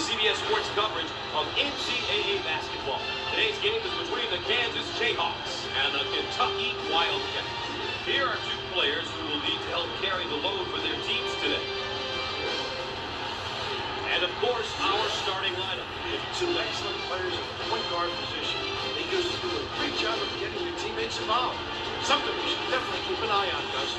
CBS Sports coverage of NCAA Basketball. Today's game is between the Kansas Jayhawks and the Kentucky Wildcats. Here are two players who will need to help carry the load for their teams today. And of course, our starting lineup. Two excellent players in the point guard position. They usually do a great job of getting their teammates involved. Something we should definitely keep an eye on, Gus.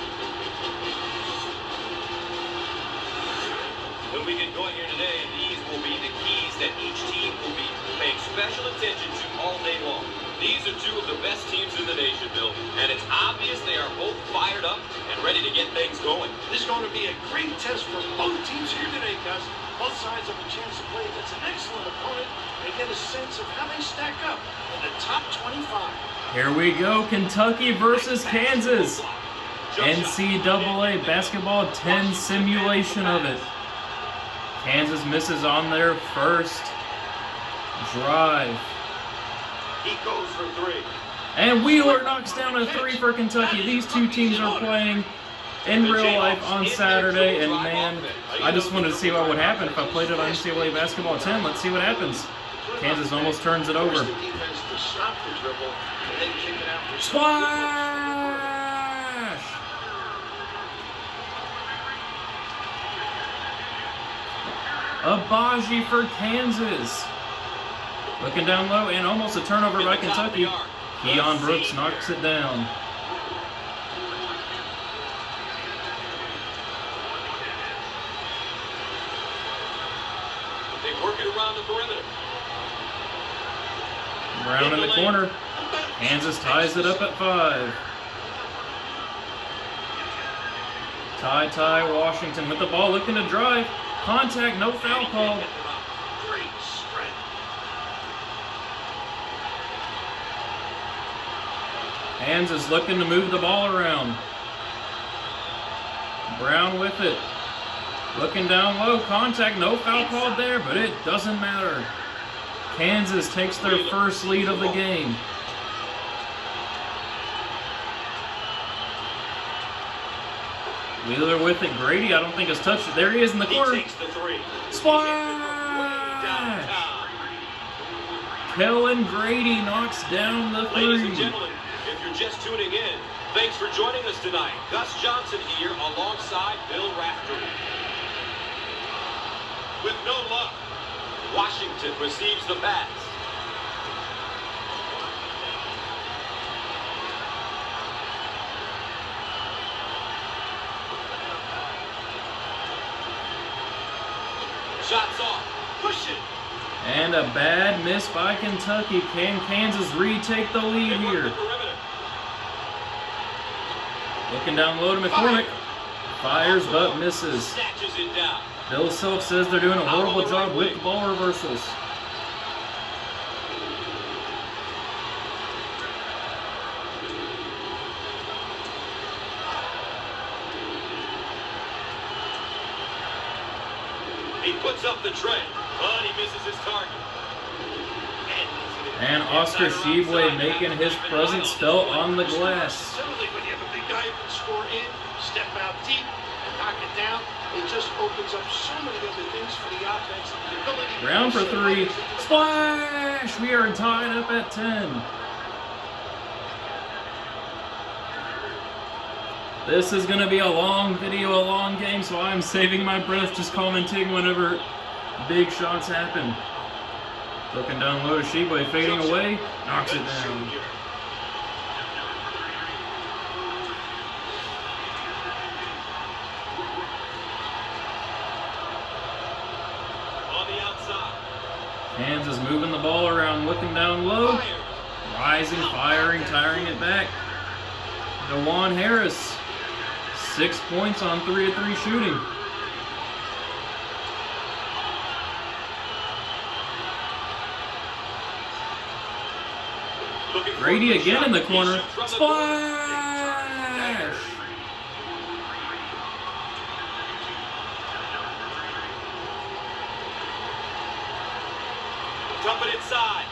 When we get going here today, these will be the keys that each team will be paying special attention to all day long. These are two of the best teams in the nation, Bill, and it's obvious they are both fired up and ready to get things going. This is going to be a great test for both teams here today, Gus. Both sides have a chance to play against an excellent opponent and get a sense of how they stack up in the top 25. Here we go, Kentucky versus Kansas. NCAA Basketball 10 simulation of it. Kansas misses on their first drive. He goes for three. And Wheeler knocks down a three for Kentucky. These two teams are playing in real life on Saturday, and man, I just wanted to see what would happen if I played it on NCAA Basketball 10. Let's see what happens. Kansas almost turns it over. Splash! Abaji for Kansas. Looking down low and almost a turnover by Kentucky. Keon Brooks knocks it down. They work it around the perimeter. Brown in the corner. Kansas ties it up at 5. Ty Washington with the ball, looking to drive. Contact, no foul call. Great strength. Kansas looking to move the ball around. Brown with it. Looking down low, contact, no foul called there, but it doesn't matter. Kansas takes their first lead of the game. Wheeler with it. Grady, I don't think has touched it. There he is in the corner. He takes the three. Splash! Kellen Grady knocks down the three. Ladies and gentlemen, if you're just tuning in, thanks for joining us tonight. Gus Johnson here alongside Bill Raftery. With no luck, Washington receives the pass. Shots off. Push it. And a bad miss by Kentucky. Can Kansas retake the lead here? Looking down low to McCormick. Fires but misses. Snatches it down. Bill Self says they're doing a horrible job with the ball reversals. He puts up the tray, but he misses his target. And Oscar Sheboy making his presence felt on the glass. Similarly, when you have a big guy who can score in, step out deep, and knock it down, it just opens up so many other things for the offense. The ability to Brown for 3. Splash! We are tied up at 10. This is going to be a long video, a long game, so I'm saving my breath just commenting whenever big shots happen. Looking down low to Sheboy, fading away, knocks it down. On the outside. Kansas moving the ball around, looking down low. Rising, firing, tiring it back. DeJuan Harris. 6 points on 3 of 3 shooting. Grady again in the corner. Splash! Dump it inside.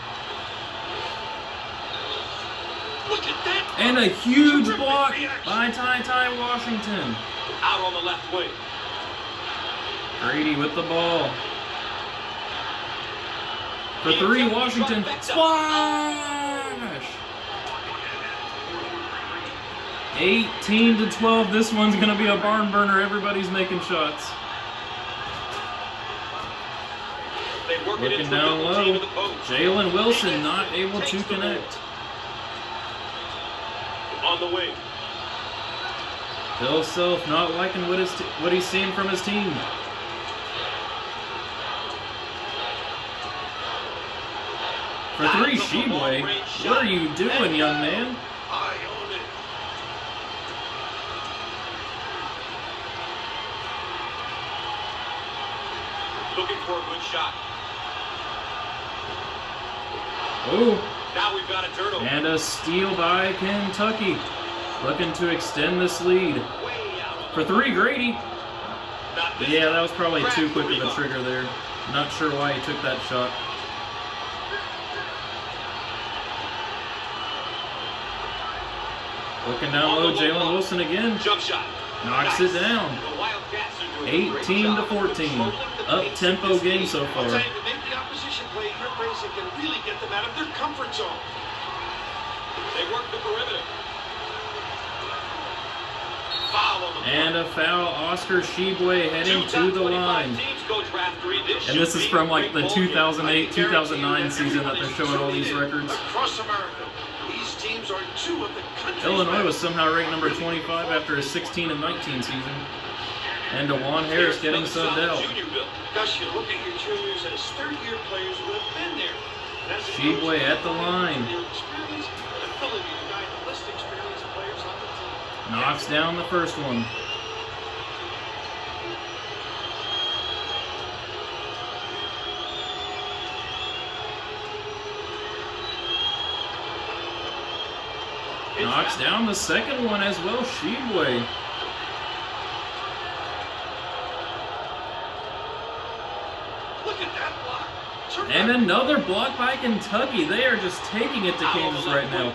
Look at that. And a huge block by Ty Washington. Out on the left wing. Grady with the ball. For three, Washington. Splash! 18-12. This one's going to be a barn burner. Everybody's making shots. Looking down low. Jalen Wilson not able to connect. On the wing. Bill Self not liking what he's seeing from his team. For three, Sheboy. What are you doing, young man? I own it. Looking for a good shot. Oh. Now we've got a turnover. And a steal by Kentucky. Looking to extend this lead. For three, Grady. Yeah, that was probably too quick of a trigger there. Not sure why he took that shot. Looking down low, Jalen Wilson again. Jump shot. Knocks it down. 18-14. Up-tempo game so far. I'll tell you, to make the opposition play your pace, it can really get them out of their comfort zone. They work the perimeter. Foul on the and a foul. Oscar Sheboy heading to the line. And this is from like the 2008-2009 season that they're showing all these records. Across America, these teams are two of the country's Illinois was somehow ranked number 25 after a 16-19 season. And DeJuan Harris getting subbed out. Gus, you look at your juniors as third-year players who have been there. Sheboy at the line. Knocks down the first one. Knocks down the second one as well, Sheboy. Look at that block. And another block by Kentucky. They are just taking it to Kansas right now.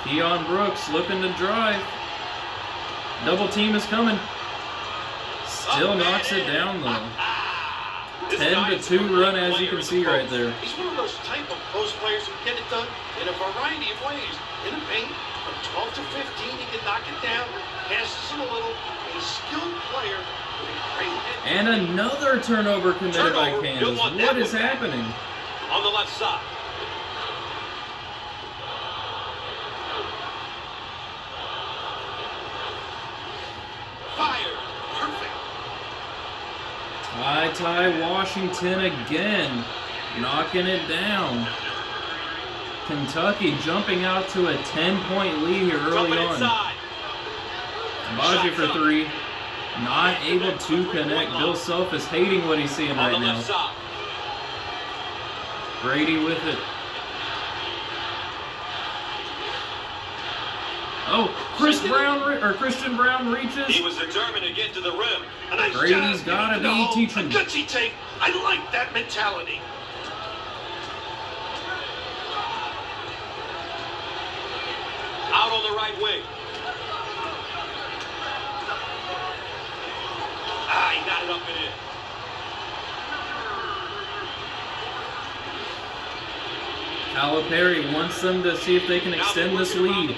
Keon Brooks looking to drive. Double team is coming. Still knocks it down though. 10-2 run as you can see right there. He's one of those type of post players who get it done in a variety of ways. In the paint, from 12 to 15, he can knock it down, passes it a little. A skilled player with a great head. And another turnover committed by Kansas. What is happening? On the left side. Fire. Perfect. Ty Washington again, knocking it down. Kentucky jumping out to a 10-point lead here early on. Baji for three, not able to connect. Bill Self is hating what he's seeing right now. Grady with it. Oh, Christian Brown reaches. He was determined to get to the rim. Grady's got to be teaching. A gutsy take. I like that mentality. Out on the right wing. He got it up and in. Calipari wants them to see if they can extend this lead.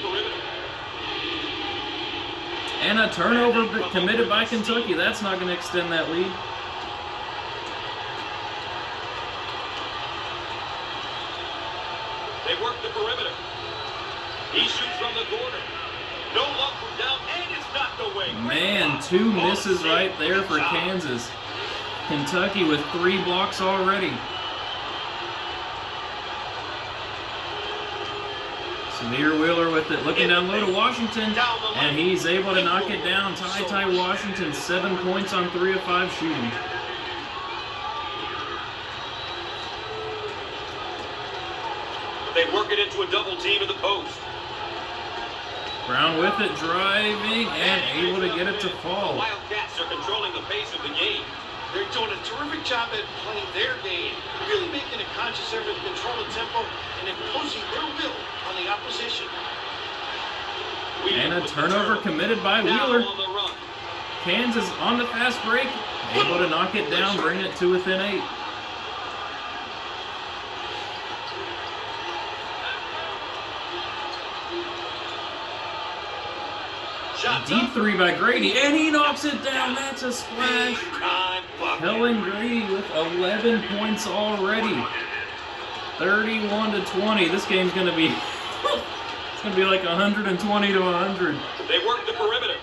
And a turnover committed by Kentucky. That's not going to extend that lead. They work the perimeter. He shoots from the corner. No luck from down, and it's not the way. Man, two misses right there for Kansas. Kentucky with 3 blocks already. Samir Wheeler with it, looking down low to Washington, and he's able to knock it down. Ty Washington, 7 points on 3 of 5 shooting. They work it into a double team in the post. Brown with it, driving, and able to get it to fall. The Wildcats are controlling the pace of the game. They're doing a terrific job at playing their game, really making a conscious effort to control the tempo and imposing their will on the opposition. And a turnover committed by Wheeler. Kansas on the fast break, able to knock it down, bring it to within 8. Deep three by Grady, and he knocks it down. That's a splash. Helen Grady with 11 points already. 31-20. This game's going to be it's going to be like 120 to 100. They work the perimeter.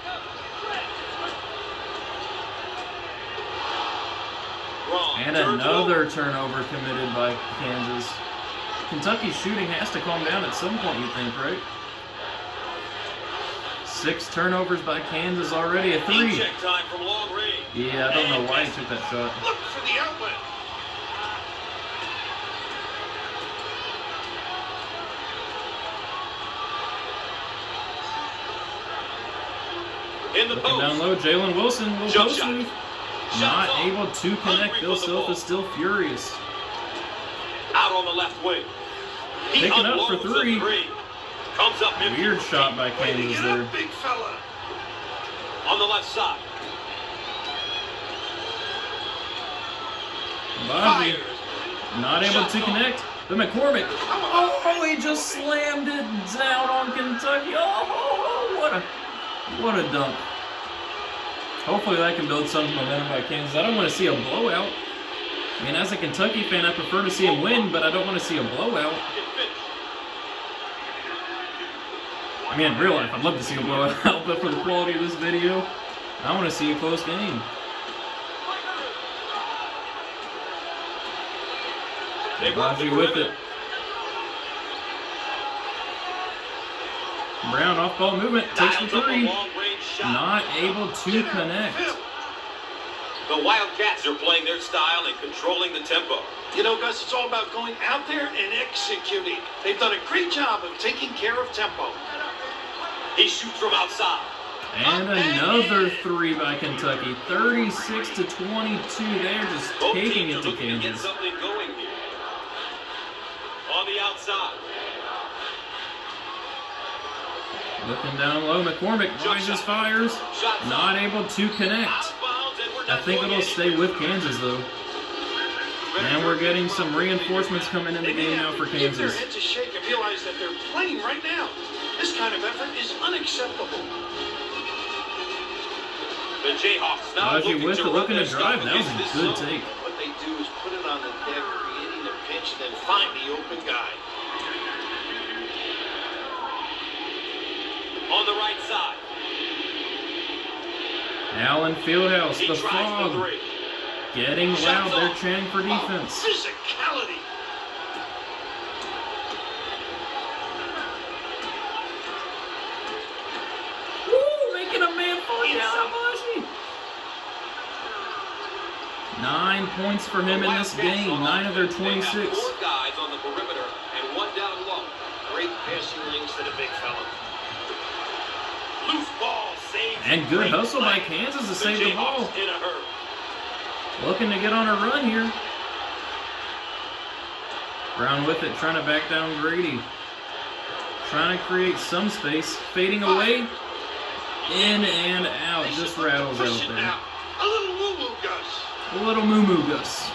And another turnover committed by Kansas. Kentucky's shooting has to calm down at some point, you think, right? 6 turnovers by Kansas already. A 3. Check time from long range. Yeah, I don't know why he took that shot. Look for the outlet. In the Looking post. down low, Jalen Wilson will Jump post shot. move. Shot Not off. able to connect. Bill Self is still furious. Out on the left wing. He Picking up for unloads a 3. Comes up empty. Weird shot by Way to Kansas get there. up, big fella. On the left side. Bobby Fires. not able to connect. The McCormick. Oh, he just slammed it down on Kentucky. Oh, what a dunk. Hopefully that can build some momentum by Kansas. I don't want to see a blowout. I mean, as a Kentucky fan, I prefer to see him win, but I don't want to see a blowout. I mean, in real life, I'd love to see a blowout, but for the quality of this video, I want to see a close game. Baji with it. Brown off ball movement, takes the 3. Not able to connect. The Wildcats are playing their style and controlling the tempo. You know, Gus, it's all about going out there and executing. They've done a great job of taking care of tempo. He shoots from outside. And another 3 by Kentucky. 36-22. They're just Both taking teams it are to looking to get Kansas. something going here. On the outside. Looking down low, McCormick rises, fires. Not able to connect. I think it'll stay with Kansas though. And we're getting some reinforcements coming in the game now for Give their Kansas. heads a shake and realize that they're playing right now. This kind of effort is unacceptable. The Jayhawks now Baji with it, looking to drive. That was a good take. What they do is put it on the deck, creating a pinch, and then find the open guy. On the right side. Allen Fieldhouse, He the tries the Frog, 3. getting loud. They're chanting for defense. Physicality. Woo, making a man fall down. 9 points for him in this game. 9 of their 26. They have 4 guys on the perimeter and 1 down low. Great passing lanes to the big fella. Loose ball saved. And good hustle by Kansas to save the ball. In a hurry. Looking to get on a run here. Brown with it, trying to back down Grady. Trying to create some space. Fading away. In and out. Just rattles out there. Now. A little woo-woo, Gus. A little moo-moo Gus.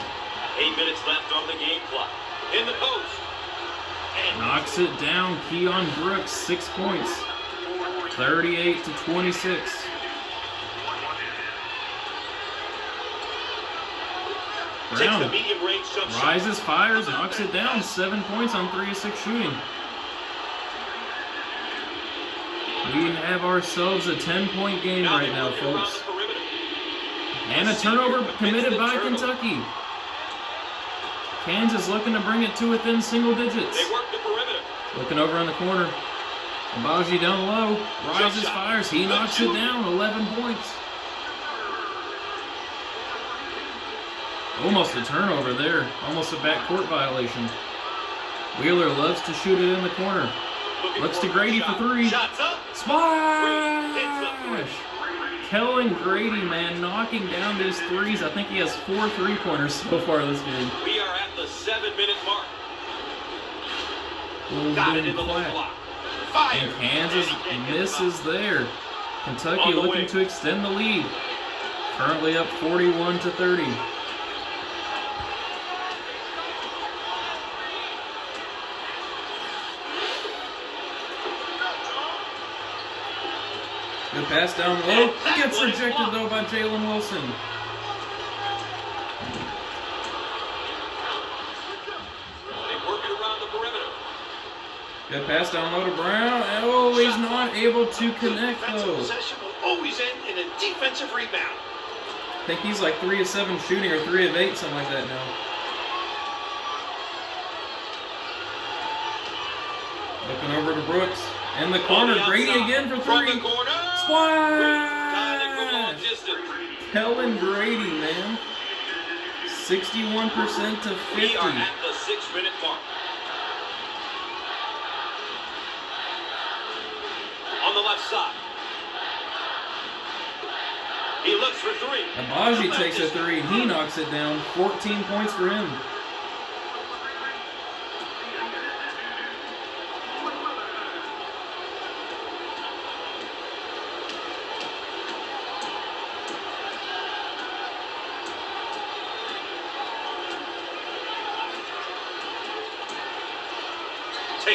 8 minutes left on the game clock. In the post. And Knocks it down. Keon Brooks, 6 points. 38-26. takes the Brown medium range jump shot. rises, fires, knocks it down. 7 points on 3 of 6 shooting. We have ourselves a 10-point game right now, folks. And a turnover committed by Kentucky. Kansas looking to bring it to within single digits. They work the perimeter. Looking over on the corner. Baji down low. Rises, fires. He knocks it down. 11 points. Almost a turnover there. Almost a backcourt violation. Wheeler loves to shoot it in the corner. Looks to Grady for 3. Shots up. Splash! Kellen Grady, man, knocking down these threes. I think he has 4 3-pointers so far this game. We are at the 7-minute mark. Boom, Got it boom, in the low clap. block. And Kansas misses there. Kentucky looking to extend the lead. Currently up 41-30. Good pass down low. Gets rejected though by Jalen Wilson. They work it around the perimeter. Good pass down low to Brown. Oh, he's not able to connect Defensive though. possession will always end in a defensive rebound. I think he's like 3 of 7 shooting or 3 of 8, something like that now. Looking over to Brooks. In the corner, Grady again for 3. Splash! Kellen Grady, man. 61% to 50. We are at the 6-minute mark. On the left side. He looks for 3. Abaji takes a 3 and he knocks it down. 14 points for him.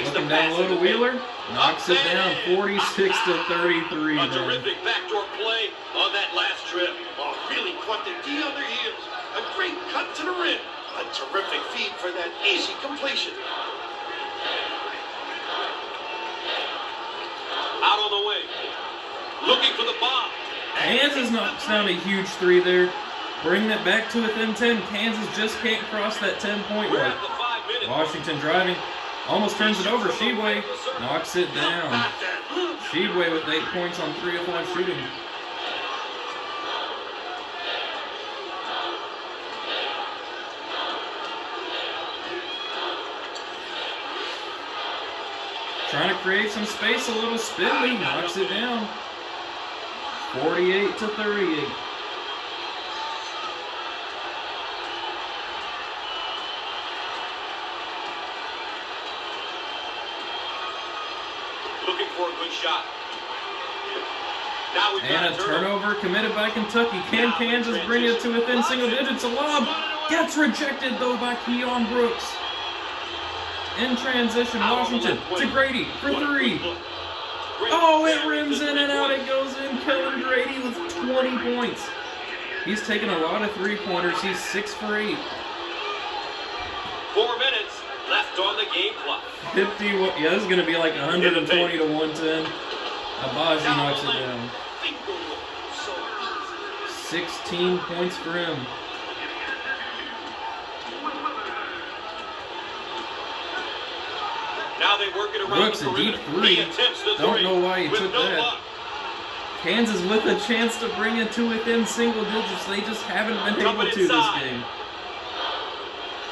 Looking down low to Wheeler, knocks it down 46 to 33. A terrific backdoor play on that last trip. Oh, really caught the D on their heels. A great cut to the rim. A terrific feed for that easy completion. Out on the way. Looking for the bomb. Kansas knocks down a huge 3 there. Bringing it back to within 10. Kansas just can't cross that 10-point We're mark. at the 5-minute mark. Washington driving. Almost turns it over. Shebue knocks it down. Shebue with 8 points on 3 of 5 shooting. Trying to create some space, a little spindly, knocks it down. 48 to 38. Looking for a good shot. Now we've got And a turnover committed by Kentucky. Can Kansas bring it to within single digits? A lob gets rejected though by Keon Brooks. In transition, Washington to Grady for 3. Oh, it rims in and out. It goes in. Kellen Grady with 20 points. He's taken a lot of 3-pointers. He's 6 for 8. 4 minutes left on the game clock. 50. Yeah, this is going to be like 120 to 110. Abaji knocks it down. 16 points for him. Now they work it around Brooks, the a deep perimeter. 3. He attempts the Don't 3 know why he with took no that. luck. Kansas with a chance to bring it to within single digits. They just haven't been able Jumping to this inside. game.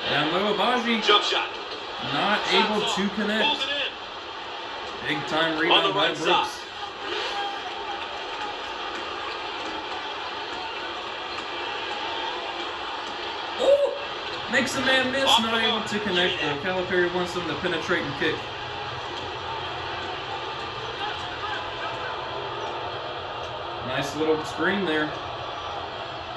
Down low, Abaji Jump shot. not able to Pulls connect. it in. Big time On rebound the by right Brooks. side. Oh! Makes the man miss, Off the not able mark. to connect though. Calipari wants them to penetrate and kick. Nice little screen there.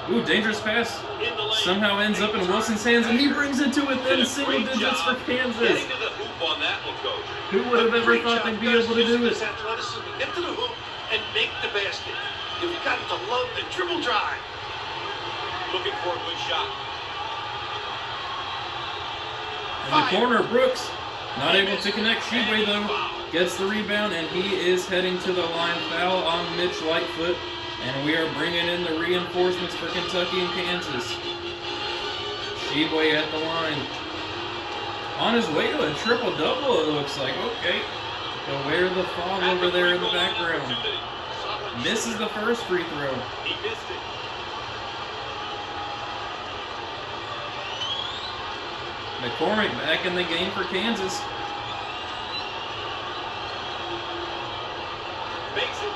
Ooh, dangerous pass. In the lane. Somehow ends up in Wilson's hands, and he brings it to Did within a single great digits for job Kansas. Getting to the hoop on that one, Coach. Who would have ever thought they'd be able to do it? Athleticism to get to the hoop and make the basket. You've got to love the dribble drive. Looking for a good shot. In the corner, Brooks not able to connect. Shebue though gets the rebound, and he is heading to the line. Foul on Mitch Lightfoot, and we are bringing in the reinforcements for Kentucky and Kansas. Shebue at the line. On his way to a triple-double, it looks like. Okay. Beware the fog over there in the background. Misses the first free throw. He missed it. McCormick back in the game for Kansas. Makes it.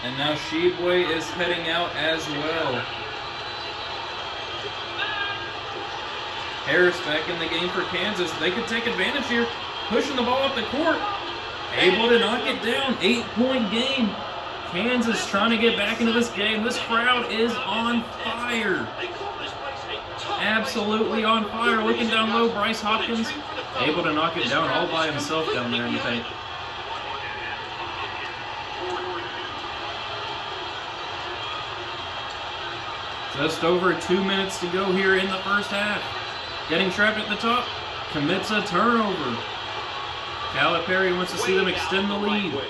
And now Shebue is heading out as well. Harris back in the game for Kansas. They could take advantage here. Pushing the ball up the court. Able to knock it down. 8-point game. Kansas trying to get back into this game. This crowd is on fire. Absolutely on fire. Looking down low, Bryce Hopkins able to knock it down all by himself down there in the paint. Just over 2 minutes to go here in the first half. Getting trapped at the top, commits a turnover. Calipari wants to see them extend the lead.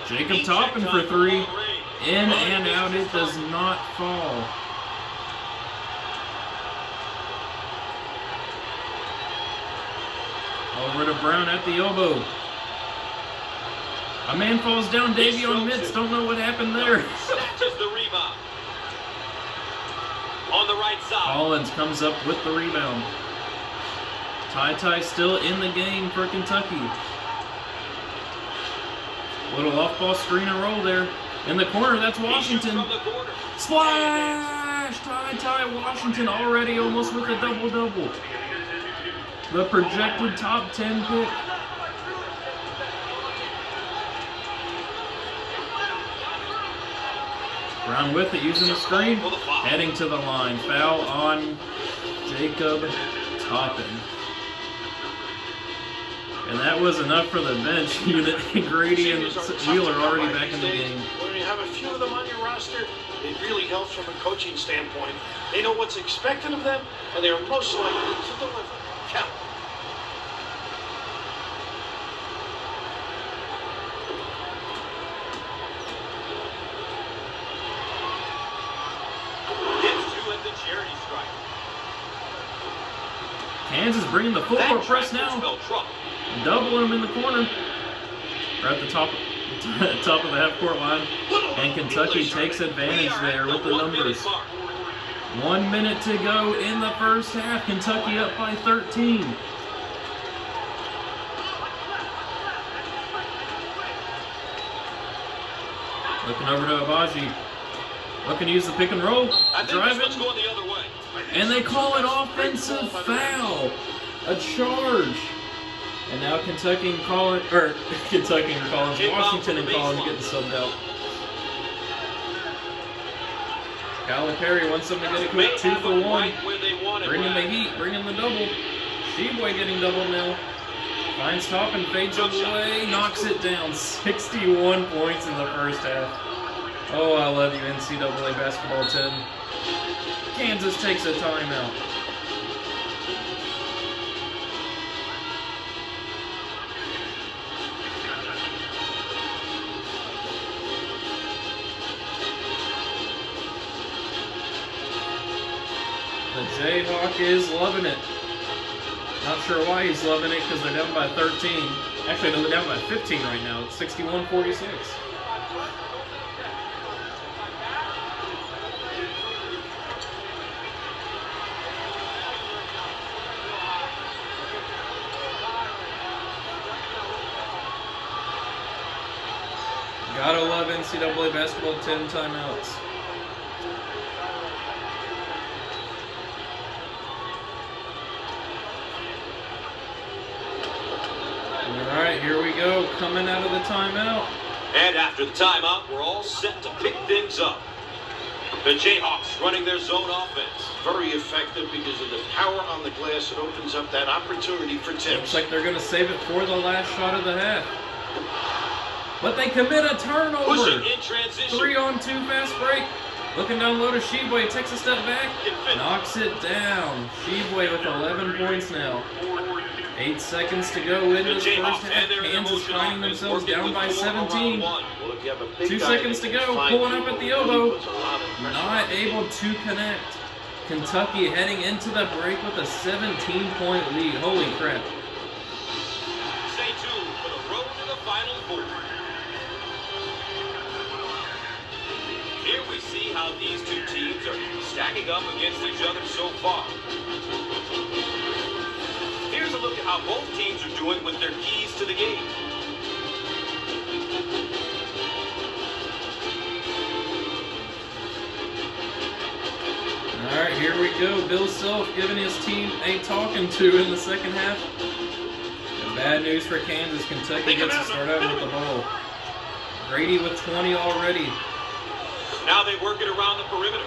Jacob Toppin for three. In and out, it does not fall. Over to Brown at the elbow. A man falls down, Davion Mitz. Don't know what happened there. Snatches the rebound. On the right side. Collins comes up with the rebound. Ty still in the game for Kentucky. Little off-ball screen and roll there. In the corner, that's Washington. Splash! Ty Washington already almost with a double-double. The projected top 10 pick. Brown with it, using the screen. Heading to the line. Foul on Jacob Toppin. And that was enough for the bench unit. Grady and Wheeler already back in the game. When you have a few of them on your roster, it really helps from a coaching standpoint. They know what's expected of them, and they are most likely to deliver. Count. Kansas bringing the full court press now. Doubling them in the corner. We're at the top of the half-court line. And Kentucky takes advantage there with the numbers. 1 minute to go in the first half. Kentucky up by 13. Looking over to Abaji. Looking to use the pick and roll. Driving. And they call it offensive foul. A charge. And now Kentucky and Collins, Washington and Collins getting subbed out. Calipari wants them to get a quick 2 for 1. Bringing the heat, bringing the double. Sheboy getting double now. Finds Toppin, fades away, knocks it down. 61 points in the first half. Oh, I love you, NCAA Basketball 10. Kansas takes a timeout. The Jayhawk is loving it. Not sure why he's loving it, because they're down by 13. Actually, no, they're down by 15 right now. It's 61-46. Gotta love NCAA Basketball 10 timeouts. Alright, here we go, coming out of the timeout. And after the timeout, we're all set to pick things up. The Jayhawks running their zone offense. Very effective because of the power on the glass. It opens up that opportunity for tips. Looks like they're going to save it for the last shot of the half. But they commit a turnover. Pushing in transition. 3-on-2 fast break. Looking down low to Sheboy. Takes a step back. Knocks it down. Sheboy with 11 points now. 8 seconds to go in this first half. Kansas finding themselves down by 17. 2 seconds to go. Pulling up at the elbow. Not able to connect. Kentucky heading into the break with a 17-point lead. Holy crap. Stay tuned for the road to the Final Four. Here we see how these two teams are stacking up against each other so far. Here's a look at how both teams are doing with their keys to the game. All right, here we go. Bill Self giving his team a talking to in the second half. And bad news for Kansas. Kentucky gets to start out with the ball. Grady with 20 already. Now they work it around the perimeter.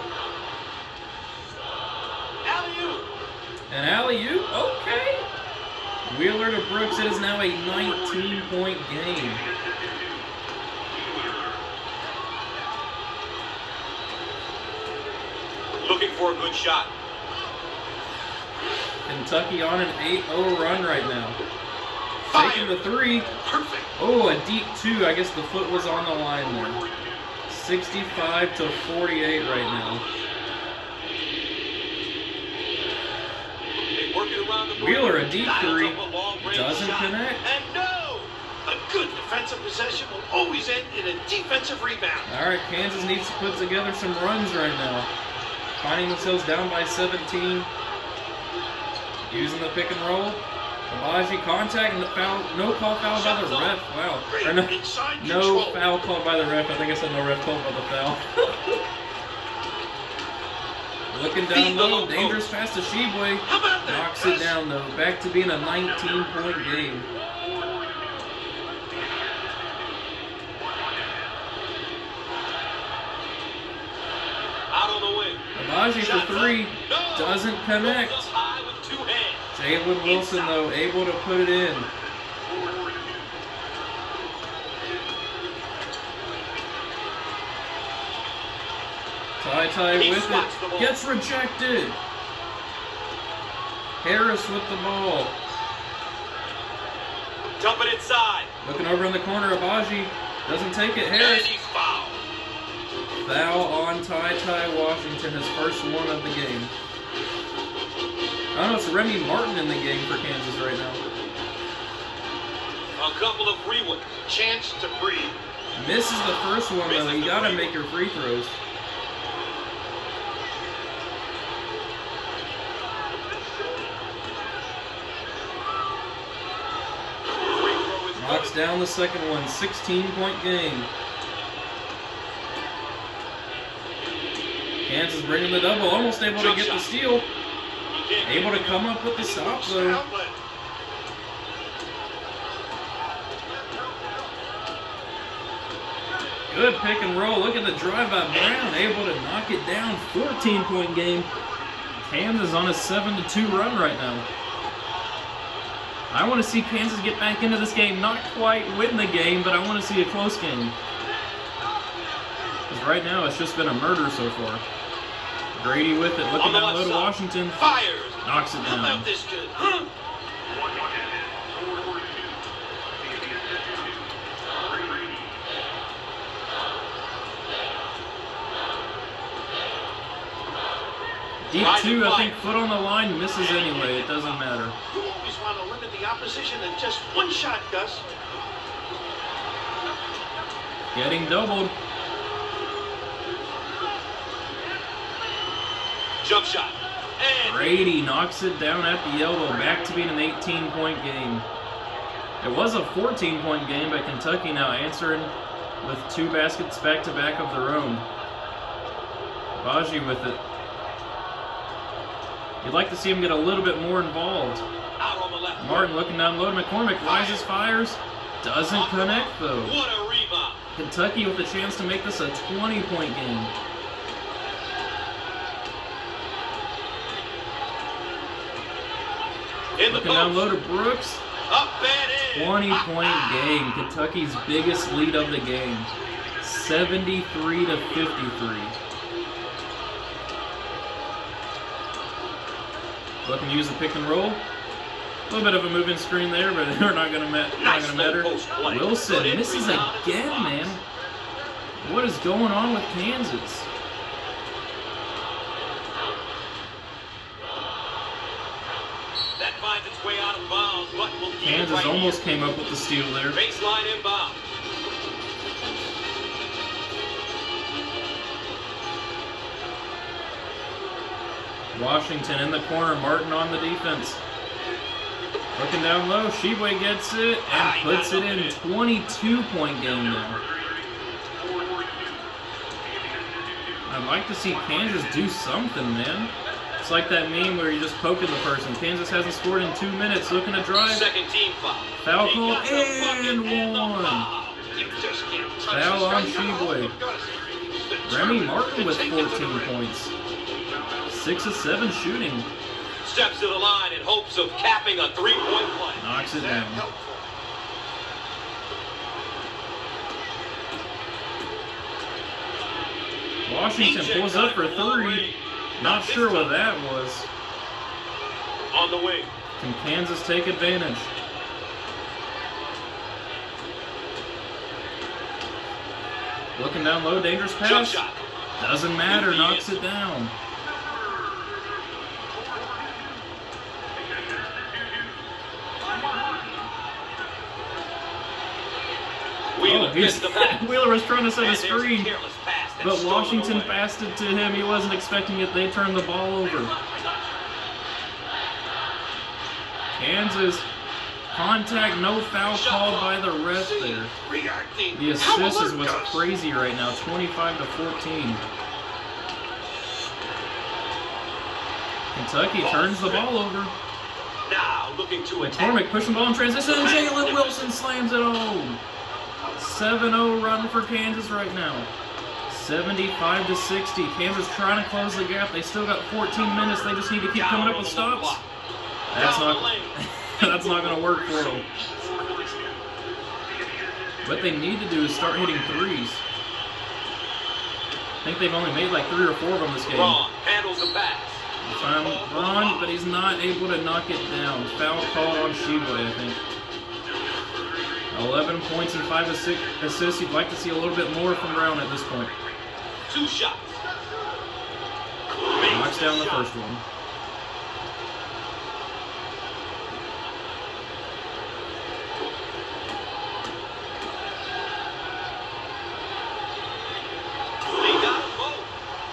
Alley-oop. An alley-oop? Okay. Wheeler to Brooks. It is now a 19-point game. Looking for a good shot. Kentucky on an 8-0 run right now. Fire. Taking the three. Perfect. Oh, a deep two. I guess the foot was on the line there. 65 to 48 right now. They work it around the Wheeler, a deep three. Dials up a long-range Doesn't shot. connect. And no! A good defensive possession will always end in a defensive rebound. All right, Kansas needs to put together some runs right now. Finding themselves down by 17. Using the pick and roll. Abaji contact, no call foul by the ref. Wow. Or no foul called by the ref. I think I said no ref called by the foul. Looking down low, dangerous pass to Sheboy. How about that? Knocks it down though. Back to being a 19-point game. Out on the wing. Abaji for three. Doesn't connect. Goes up high with two hands. Jalen Wilson, though, able to put it in. Ty with it. Gets rejected. Harris with the ball. Jumping inside. Looking over in the corner, Abaji doesn't take it. And Harris. he's fouled. Foul on Ty Washington, his first one of the game. I don't know, it's Remy Martin in the game for Kansas right now. A couple of free ones. Chance to breathe. Misses the first one, though. You gotta make your free throws. Knocks down the second one. 16-point game. Kansas bringing the double. Almost able to get the steal. Able to come up with the stop, though. Good pick and roll. Look at the drive by Brown. Able to knock it down. 14-point game. Kansas on a 7-2 run right now. I want to see Kansas get back into this game. Not quite win the game, but I want to see a close game. Because right now it's just been a murder so far. Grady with it. Looking down low to Washington. Fires. Knocks it How down. about this good? Huh? Deep two, I think foot on the line, misses anyway. It doesn't matter. You always want to limit the opposition to just one shot, Gus. Getting doubled. Jump shot. And Grady knocks it down at the elbow. Back to being an 18-point game. It was a 14-point game, but Kentucky now answering with two baskets back-to-back of their own. Baji with it. You'd like to see him get a little bit more involved. out on the left. Martin looking down low to McCormick. Rises, fires. Doesn't connect, though. What a rebound. Kentucky with a chance to make this a 20-point game. Looking down low to Brooks. Up and in. 20-point game. Kentucky's biggest lead of the game. 73 to 53. Looking to use the pick and roll. A little bit of a moving screen there, but they're not going to matter. Wilson misses again, man. What is going on with Kansas? That finds its way out of bounds, but will keep it Kansas right almost here. came up with the steal there. Baseline inbound. Washington in the corner, Martin on the defense. Looking down low, Sheboy gets it and puts it in. 22-point game now. I'd like to see Kansas do something, man. It's like that meme where you're just poking the person. Kansas hasn't scored in 2 minutes. Looking to drive. Second team foul. Foul He call got the bucket and the one. foul. You just can't touch Foul this on guy. Sheboy. Remy Martin with 14 points. 6 of 7 shooting. Steps to the line in hopes of capping a three-point play. Knocks it down. Washington pulls up for three. Not sure what that was. On the wing. Can Kansas take advantage? Looking down low, dangerous Jump pass. shot. Doesn't matter, knocks it down. Wheeler was trying to set a screen, but Washington passed it to him. He wasn't expecting it. They turned the ball over. Kansas, contact, no foul called by the ref there. The assist is what's crazy right now, 25-14. Kentucky turns the ball over. Now looking to McCormick pushing the ball in transition. Jalen Wilson slams it home. 7-0 run for Kansas right now. 75-60. Kansas trying to close the gap. They still got 14 minutes. They just need to keep coming up with stops. That's not going to work for them. What they need to do is start hitting threes. I think they've only made like 3 or 4 of them this game. Braun handles the pass. Braun, but he's not able to knock it down. Foul call on Sheboy, I think. 11 points and 5 assists. You'd like to see a little bit more from Brown at this point. 2 shots. Knocks down the first one.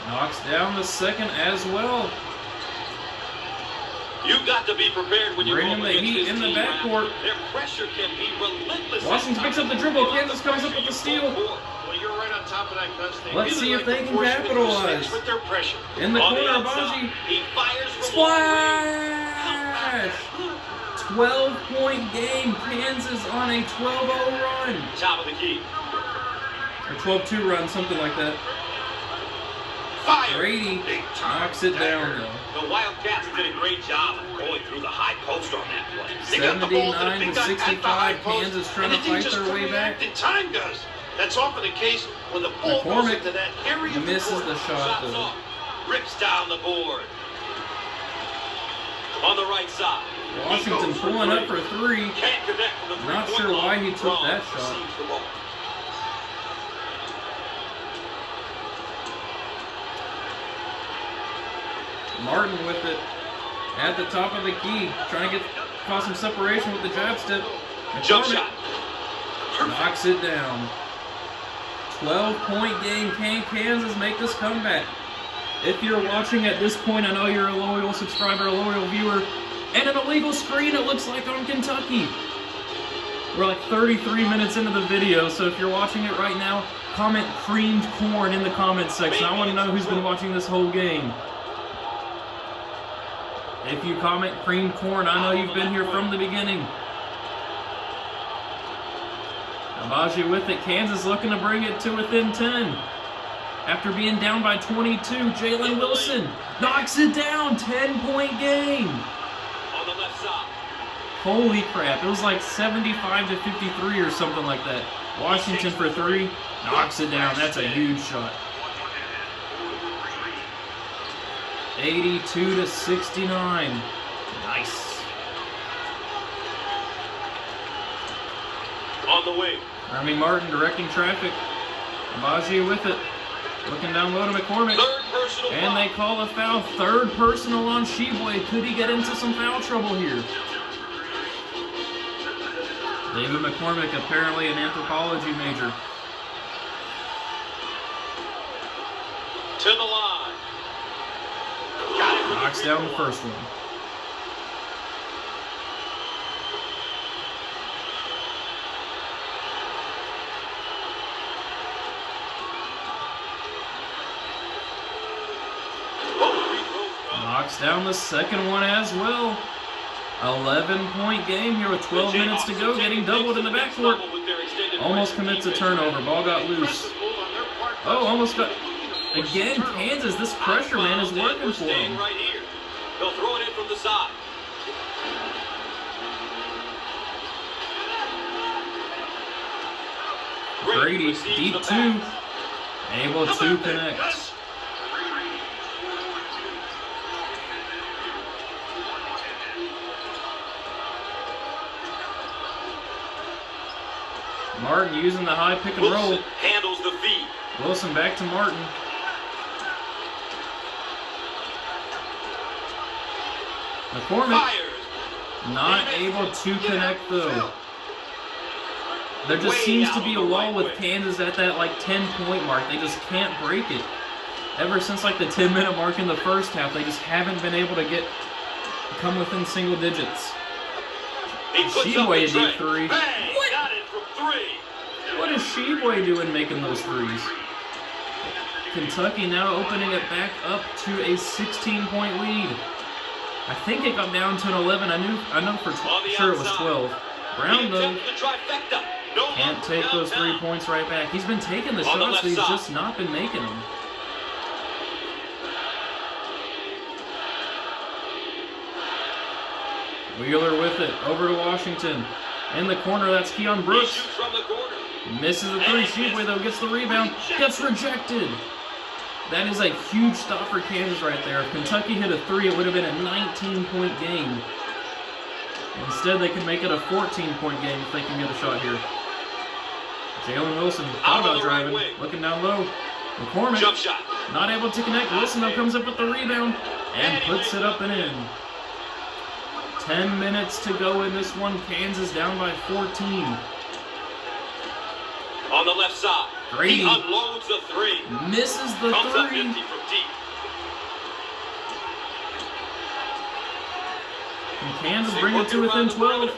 Knocks down the second as well. You've got to be prepared when you're bringing the heat in the backcourt. Their pressure can be relentless. Washington picks up the dribble. Kansas comes up with the steal. Well, you're right on top of that, Gus. Let's see if they can capitalize. With their pressure. In the corner, Baji. Splash! 12-point game. Kansas on a 12-0 run. Top of the key. Or 12-2 run, something like that. Brady knocks it down, though. The Wildcats did a great job of going through the high post on that play. 79-65. Kansas trying to fight their way back. Time goes. That's often the case when the ball goes into that area. Misses the shot, though. Rips down the board. On the right side. Washington pulling up for 3. Not sure why he took that shot. Martin with it at the top of the key, trying to cause some separation with the jab step. Jump shot. Knocks it down. 12-point game. Can Kansas make this comeback? If you're watching at this point, I know you're a loyal subscriber, a loyal viewer, and an illegal screen it looks like on Kentucky. We're like 33 minutes into the video, so if you're watching it right now, comment creamed corn in the comment section. I want to know who's been watching this whole game. If you comment creamed corn, I know you've been here from the beginning. Abaji with it. Kansas looking to bring it to within 10. After being down by 22, Jalen Wilson knocks it down. 10-point game. On the left side. Holy crap. It was like 75-53 or something like that. Washington for 3. Knocks it down. That's a huge shot. 82-69. Nice. On the wing. Remy Martin directing traffic. Abaji with it. Looking down low to McCormick. And they call a foul. 3rd personal on Sheboy. Could he get into some foul trouble here? David McCormick, apparently an anthropology major. To the line. Knocks down the first one. Knocks down the second one as well. 11-point game here with 12 minutes to go, getting doubled in the backcourt. Almost commits a turnover. Ball got loose. Oh, almost got... Again, Kansas, this pressure, man, is working for them. They'll throw it in it from the side. Brady, receives deep the two, pass. able to connect. Martin using the high pick and roll. Wilson handles the feed. Wilson back to Martin. McCormick Fires. not able to connect though. There just seems to be a lull with Kansas at that like 10-point mark. They just can't break it. Ever since like the 10-minute mark in the first half, they just haven't been able to come within single digits. He puts up Sheboy the deep tray. three. Bang! What? Got it from 3. What is Sheboy doing making those threes? Kentucky now opening it back up to a 16-point lead. I think it got down to an 11. I know for sure it was 12. Brown though can't take those 3 points right back. He's been taking the shots, but he's just not been making them. Wheeler with it, over to Washington. In the corner, that's Keon Brooks. Misses the three. Sheboy, though, gets the rebound. Gets rejected. That is a huge stop for Kansas right there. If Kentucky hit a three, it would have been a 19-point game. Instead, they can make it a 14-point game if they can get a shot here. Jalen Wilson, thought about driving, looking down low. McCormick, Jump shot. not able to connect. Wilson, though, comes up with the rebound and puts it up and in. 10 minutes to go in this one. Kansas down by 14. On the left side, Grady he unloads the three. Misses the Comes up three. empty from deep. And Kansas bring it to within 12.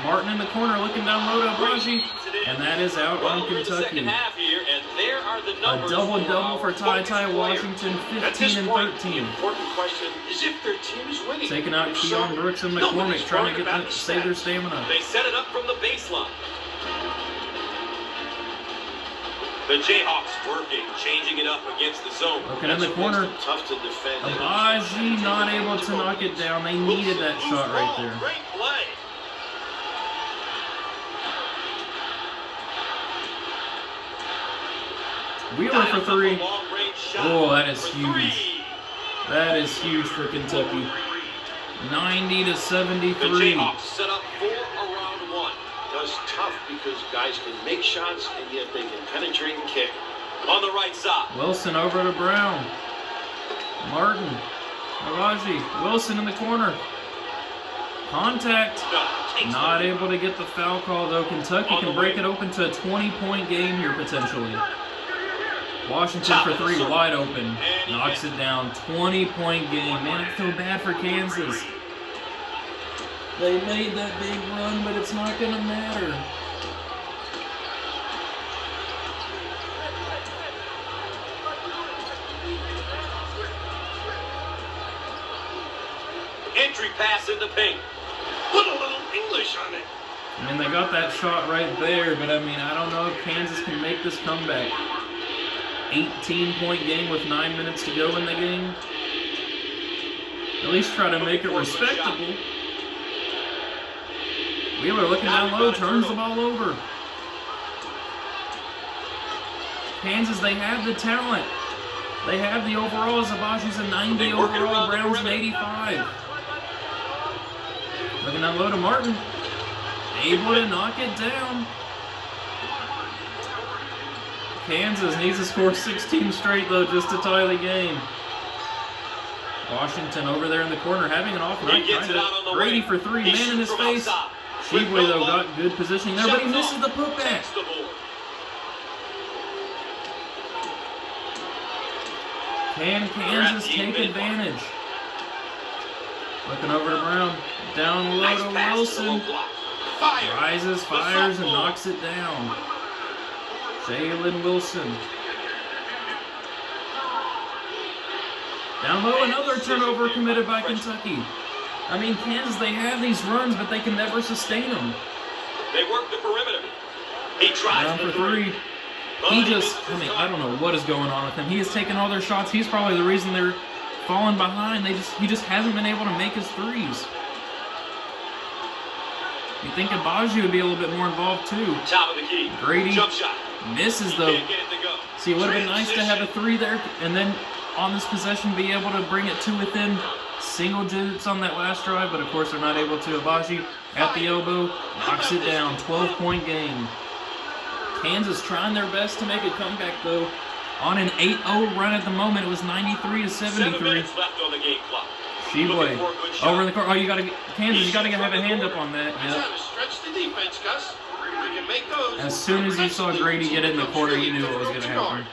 Martin in the corner looking down low to Abaji. And that is out on Kentucky. A double-double for Ty Washington, 15 and 13. The important question is if their team is winning. Taking out Keon Brooks and McCormick, trying to get that, save their stamina. They set it up from the baseline. The Jayhawks working, changing it up against the zone. Looking in the corner. Tough to defend. Abaji not able to knock it down. They needed that shot right there. Great play. Wheeler for three. Oh, that is huge. That is huge for Kentucky. 90 to 73. The Jayhawks set up 4 around 1. That's tough because guys can make shots and yet they can penetrate and kick. On the right side. Wilson over to Brown. Martin. Abaji. Wilson in the corner. Contact. Not able to get the foul call though. Kentucky can break it open to a 20-point game here potentially. Washington for three, wide open. Knocks it down. 20-point game. Man, I feel bad for Kansas. They made that big run, but it's not going to matter. Entry pass in the paint. Put a little English on it. I mean, they got that shot right there, but I mean, I don't know if Kansas can make this comeback. 18-point game with 9 minutes to go in the game. At least try to make it respectable. Wheeler looking down low, turns the ball over. Kansas, they have the talent. They have the overall. Abaji's a 90 overall, Brown's an 85. Looking down low to Martin. Able to knock it down. Kansas needs to score 16 straight, though, just to tie the game. Washington over there in the corner having an off night. Brady for three, man in his face. Sheboy, though, got good positioning there, but he misses the putback. Can Kansas take advantage? Looking over to Brown. Down low to Wilson. Rises, fires, and knocks it down. Jalen Wilson. Down low, another turnover committed by Kentucky. I mean, Kansas, they have these runs, but they can never sustain them. They work the perimeter. He tries down for three. He just, I mean, I don't know what is going on with him. He has taken all their shots. He's probably the reason they're fallen behind. He just hasn't been able to make his threes. You'd think Agbaji would be a little bit more involved too. Top of the key. Grady Jump shot. misses though. Can't get it to go. See, it would have been nice to have a 3 there, and then on this possession be able to bring it to within single digits on that last drive, but of course they're not able to. Agbaji at the elbow, knocks it down, 12-point game. Kansas trying their best to make a comeback though. On an 8-0 run at the moment, it was 93 to 73. 7 minutes left on the game clock. Sheboy over the court. Oh, Kansas, you gotta have a hand up on that. Yep. Stretch the defense, Gus. We can make those. As soon as you saw Grady get in the corner, you knew what was gonna happen.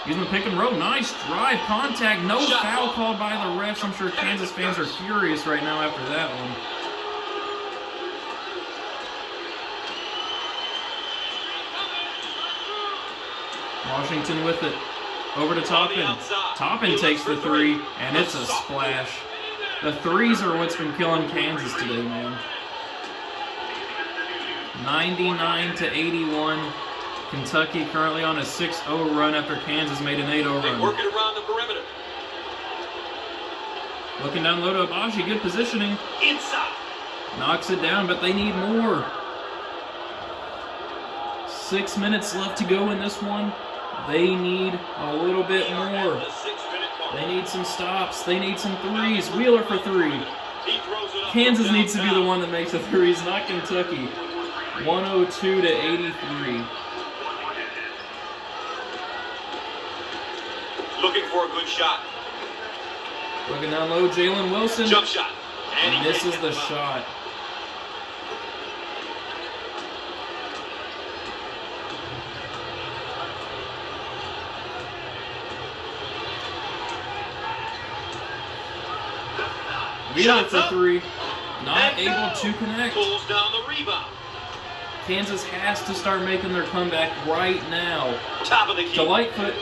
Using the pick and roll, nice drive, contact, no foul called by the refs. I'm sure Kansas fans are furious right now after that one. Washington with it. Over to Toppin. Toppin takes the 3, and it's a splash. The threes are what's been killing Kansas today, man. 99 to 81. Kentucky currently on a 6-0 run after Kansas made an 8-0 run. Working around the perimeter. Looking down low to Agbaji, good positioning. Inside. Knocks it down, but they need more. 6 minutes left to go in this one. They need a little bit more. They need some stops. They need some threes. Wheeler for 3. Kansas needs to be the one that makes the threes, not Kentucky. 102 to 83. Looking for a good shot. Looking down low, Jalen Wilson. Jump shot. And he misses can't the get up. shot. Wheeler for 3. Not able to connect. Pulls down the rebound. Kansas has to start making their comeback right now. Top of the key. To Lightfoot.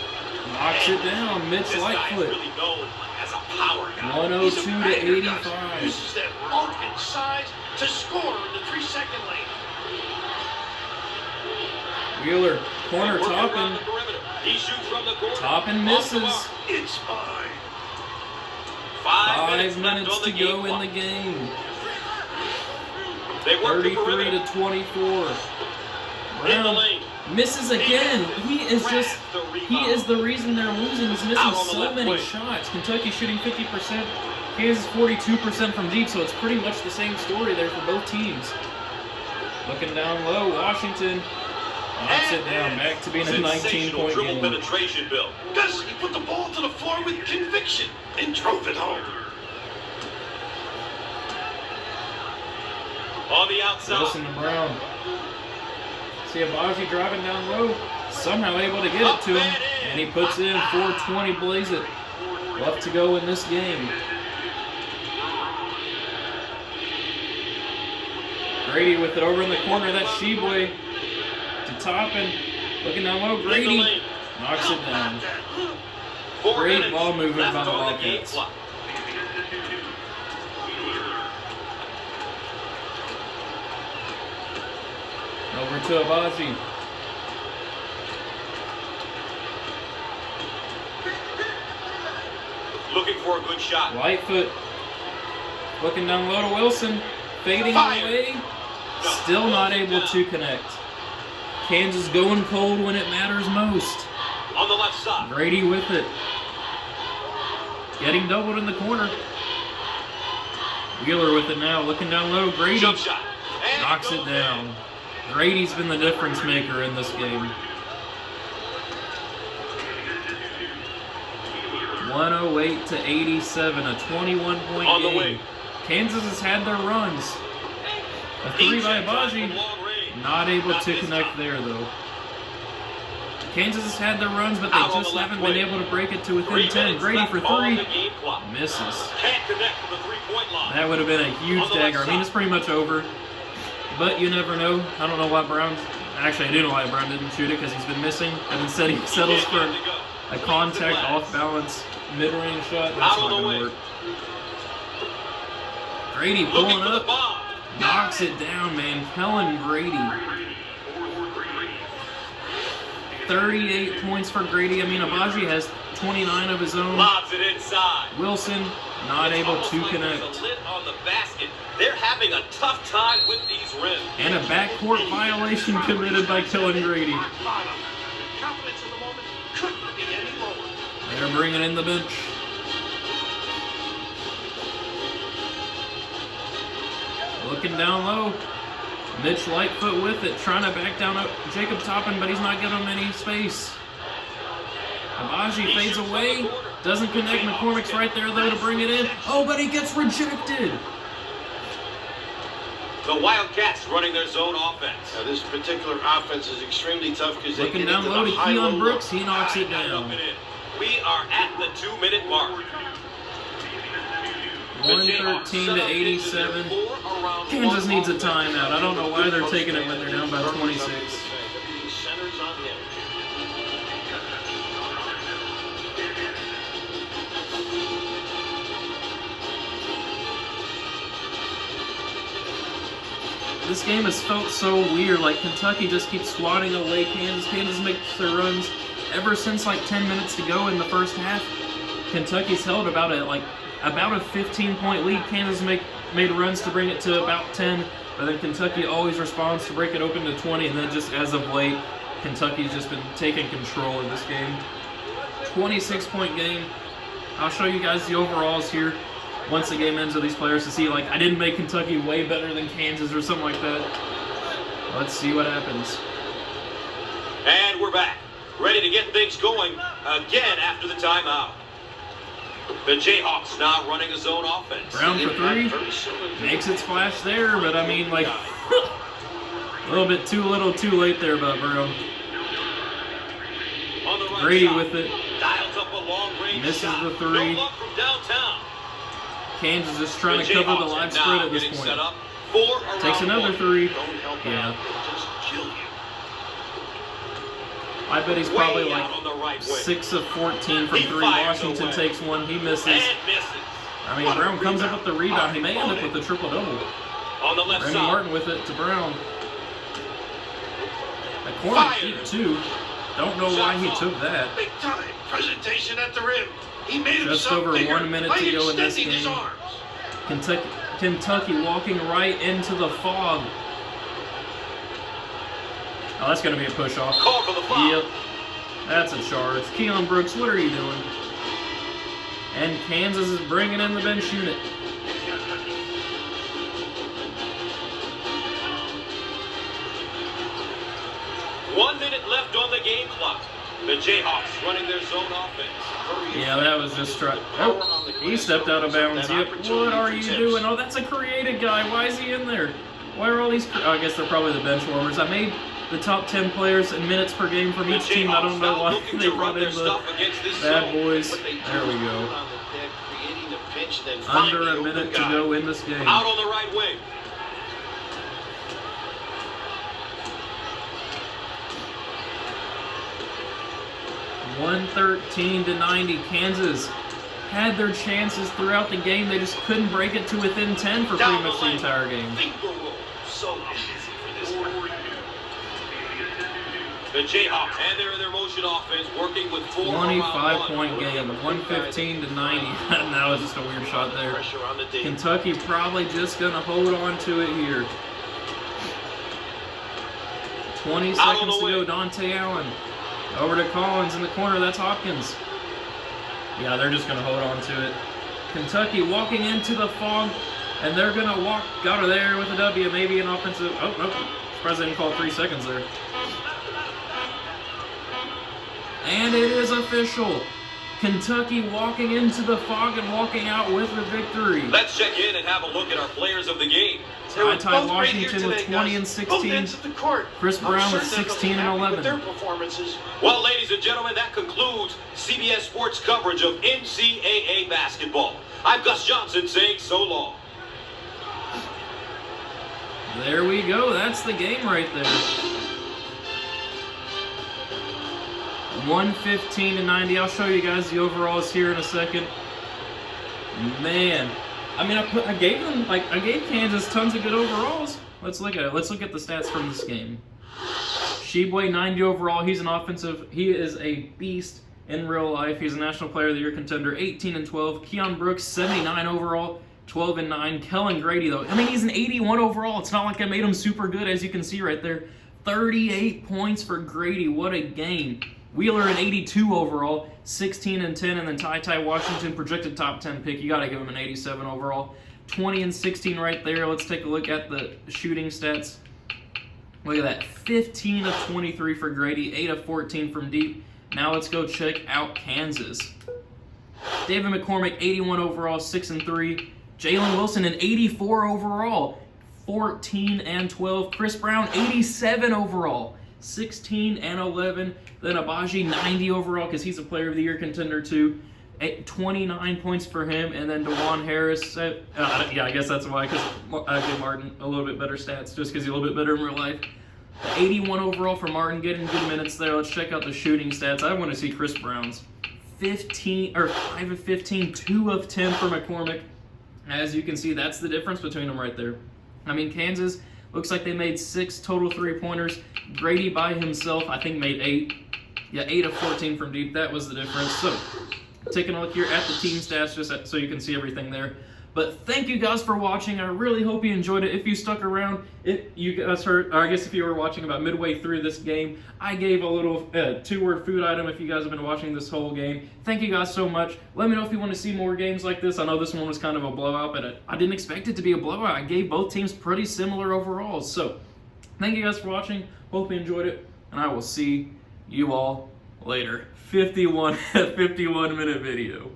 Knocks it down. Mitch This guy is Lightfoot. really known as a power guy. 102 He's a to bagger, guys. 85. Uses that bulk and size to score in the 3-second lane. Wheeler, corner Working around Toppin. the perimeter. He shoots from the corner. Toppin Off the misses. mark. It's mine. 5 5 minutes left to on the go game in clock. the game. They work the 33 perimeter. to 24. In the Brown lane. misses again. He is the reason they're losing. He's missing Out on the so left many wing. shots. Kentucky shooting 50%. Kansas 42% from deep, so it's pretty much the same story there for both teams. Looking down low, Washington knocks it down, back to being a Sensational 19-point dribble game. penetration, Bill. Gus, he put the ball to the floor with conviction and drove it home. On the outside. Wilson to Brown. See Agbaji driving down low, somehow able to get it to him, and he puts in 4:20, blaze it. Left to go in this game. Grady with it over in the corner. That's Sheboy to Toppin. Looking down low, Grady knocks it down. 4 Great minutes ball movement left by the on game Wildcats. clock. Over to Agbaji. Looking for a good shot. Lightfoot looking down low to Wilson. Fading Fire. away. Still not able to connect. Kansas going cold when it matters most. On the left side. Grady with it. Getting doubled in the corner. Wheeler with it now. Looking down low. Grady Jump shot. And knocks it goes down. in. Grady's been the difference maker in this game. 108 to 87, a 21-point On the game. wing. Kansas has had their runs. A 3 by Agbaji. Not able to connect there, though. Kansas has had their runs, but they Out on just the left haven't been wing. able to break it to within 3 10. minutes Grady left for on 3. the game clock. Misses. Can't connect from the three-point line. That would have been a huge On the left dagger. I mean, side. it's pretty much over. But you never know. I don't know why Brown... Actually, I do know why Brown didn't shoot it, because he's been missing. And instead he settles for a contact, off-balance, mid-range shot. That's Out not on the going wing. to work. Grady Looking pulling for the up. bomb. Knocks it down, man. Kellen Grady. 38 points for Grady. I mean, Agbaji has 29 of his own. Lobs it inside. Wilson not It's able almost to like connect. there's a lid on the basket. They're having a tough time with these rims. And a backcourt violation committed by Kellen Grady. Rock bottom. The confidence in the moment couldn't be any lower. They're bringing in the bench. Looking down low. Mitch Lightfoot with it, trying to back down Jacob Toppin, but he's not giving him any space. Abaji fades away. Doesn't connect. McCormick's right there, though, to bring it in. Oh, but he gets rejected. The Wildcats running their zone offense. Now, this particular offense is extremely tough because they Looking get down into low the to high-low Keon Brooks. He knocks it down. We are at the 2-minute mark. 113 to 87. Kansas needs a timeout. I don't know why they're taking it when they're down by 26. Centers on him. This game has felt so weird. Like, Kentucky just keeps swatting away Kansas. Kansas makes their runs ever since like 10 minutes to go in the first half. Kentucky's held about a 15-point lead. Kansas made runs to bring it to about 10, but then Kentucky always responds to break it open to 20, and then just as of late, Kentucky's just been taking control of this game. 26-point game. I'll show you guys the overalls here once the game ends with these players to see, like, I didn't make Kentucky way better than Kansas or something like that. Let's see what happens. And we're back, ready to get things going again after the timeout. The Jayhawks now running a zone offense. Brown for three. Makes it splash there, but I mean, like, a little bit too little too late there by Brown. On the right Grady side, with it. dials up a long range Misses shot. the three. No luck from downtown. Kansas is trying to cover the live now spread at this getting point. set up for a Takes round another one. three. Don't help Yeah. out. They'll just kill you. I bet he's Way probably out like on the right wing. 6 of 14 from He three. fires Washington away. takes one. He misses. And misses. I mean, What a Brown comes up rebound. with the rebound. He may end up with the triple-double. On the left Remy side. Martin with it to Brown. A corner Fired. deep, too. Don't know why he took that. Big time presentation at the rim. He made Just himself over bigger 1 minute by to go in this extending his game. arms. Kentucky walking right into the fog. Oh, that's going to be a push-off. Call for the foul. Yep. That's a charge. Keon Brooks, what are you doing? And Kansas is bringing in the bench unit. One minute left on the game clock. The Jayhawks running their zone offense. Yeah, that was just try. Oh, he stepped out of bounds. Yep. What are you doing? Oh, that's a creative guy. Why is he in there? Why are all these? Oh, I guess they're probably the bench warmers. I made the top 10 players in minutes per game from each team. I don't know why they brought in the bad boys. There we go. Under a minute to go in this game. Out on the right wing. (113 to 90). Kansas had their chances throughout the game. They just couldn't break it to within 10 for pretty much the entire game. Finger roll. So easy for this one. The Jayhawks and they're in their motion offense, working with 4 25-point game, 115 to 90. That was just a weird shot there. Pressure on the D. Kentucky probably just gonna hold on to it here. 20 seconds to go. Dante Allen over to Collins in the corner. That's Hopkins. Yeah, they're just gonna hold on to it. Kentucky walking into the fog, and they're gonna walk out of there with a W. Maybe an offensive. Oh nope. Surprised they didn't call 3 seconds there. And it is official. Kentucky walking into the fog and walking out with the victory. Let's check in and have a look at our players of the game. Ty Washington with 20 and 16. Chris Brown with 16 and 11. Their performances. Well, ladies and gentlemen, that concludes CBS Sports coverage of NCAA basketball. I'm Gus Johnson saying so long. There we go. That's the game right there. 115 to 90. I'll show you guys the overalls here in a second. Man, I mean, I gave Kansas tons of good overalls. Let's look at it. Let's look at the stats from this game. Sheboy 90 overall. He's an offensive. He is a beast. in real life. He's a National Player of the Year contender, 18 and 12. Keon Brooks, 79 overall, 12 and 9. Kellen Grady, though, I mean, he's an 81 overall. It's not like I made him super good, as you can see right there. 38 points for Grady. What a game. Wheeler, an 82 overall, 16 and 10. And then Ty Washington, projected top 10 pick. You got to give him an 87 overall. 20 and 16 right there. Let's take a look at the shooting stats. Look at that. 15 of 23 for Grady, 8 of 14 from deep. Now let's go check out Kansas. David McCormick, 81 overall, 6 and 3. Jalen Wilson, an 84 overall, 14 and 12. Chris Brown, 87 overall, 16 and 11. Then Abaji, 90 overall, because he's a Player of the Year contender too. 29 points for him. And then DeJuan Harris, yeah, I guess that's why, because I give Martin a little bit better stats, just because he's a little bit better in real life. 81 overall for Martin, getting good minutes there. Let's check out the shooting stats. I want to see Chris Brown's. 5 of 15, 2 of 10 for McCormick. As you can see, that's the difference between them right there. I mean, Kansas looks like they made 6 total three-pointers. Grady by himself, I think, made 8. Yeah, 8 of 14 from deep. That was the difference. So, taking a look here at the team stats, just so you can see everything there. But thank you guys for watching. I really hope you enjoyed it. If you stuck around, if you guys heard, or I guess if you were watching about midway through this game, I gave a little 2-word food item if you guys have been watching this whole game. Thank you guys so much. Let me know if you want to see more games like this. I know this one was kind of a blowout, but I didn't expect it to be a blowout. I gave both teams pretty similar overall. So thank you guys for watching. Hope you enjoyed it, and I will see you all later. 51 minute video.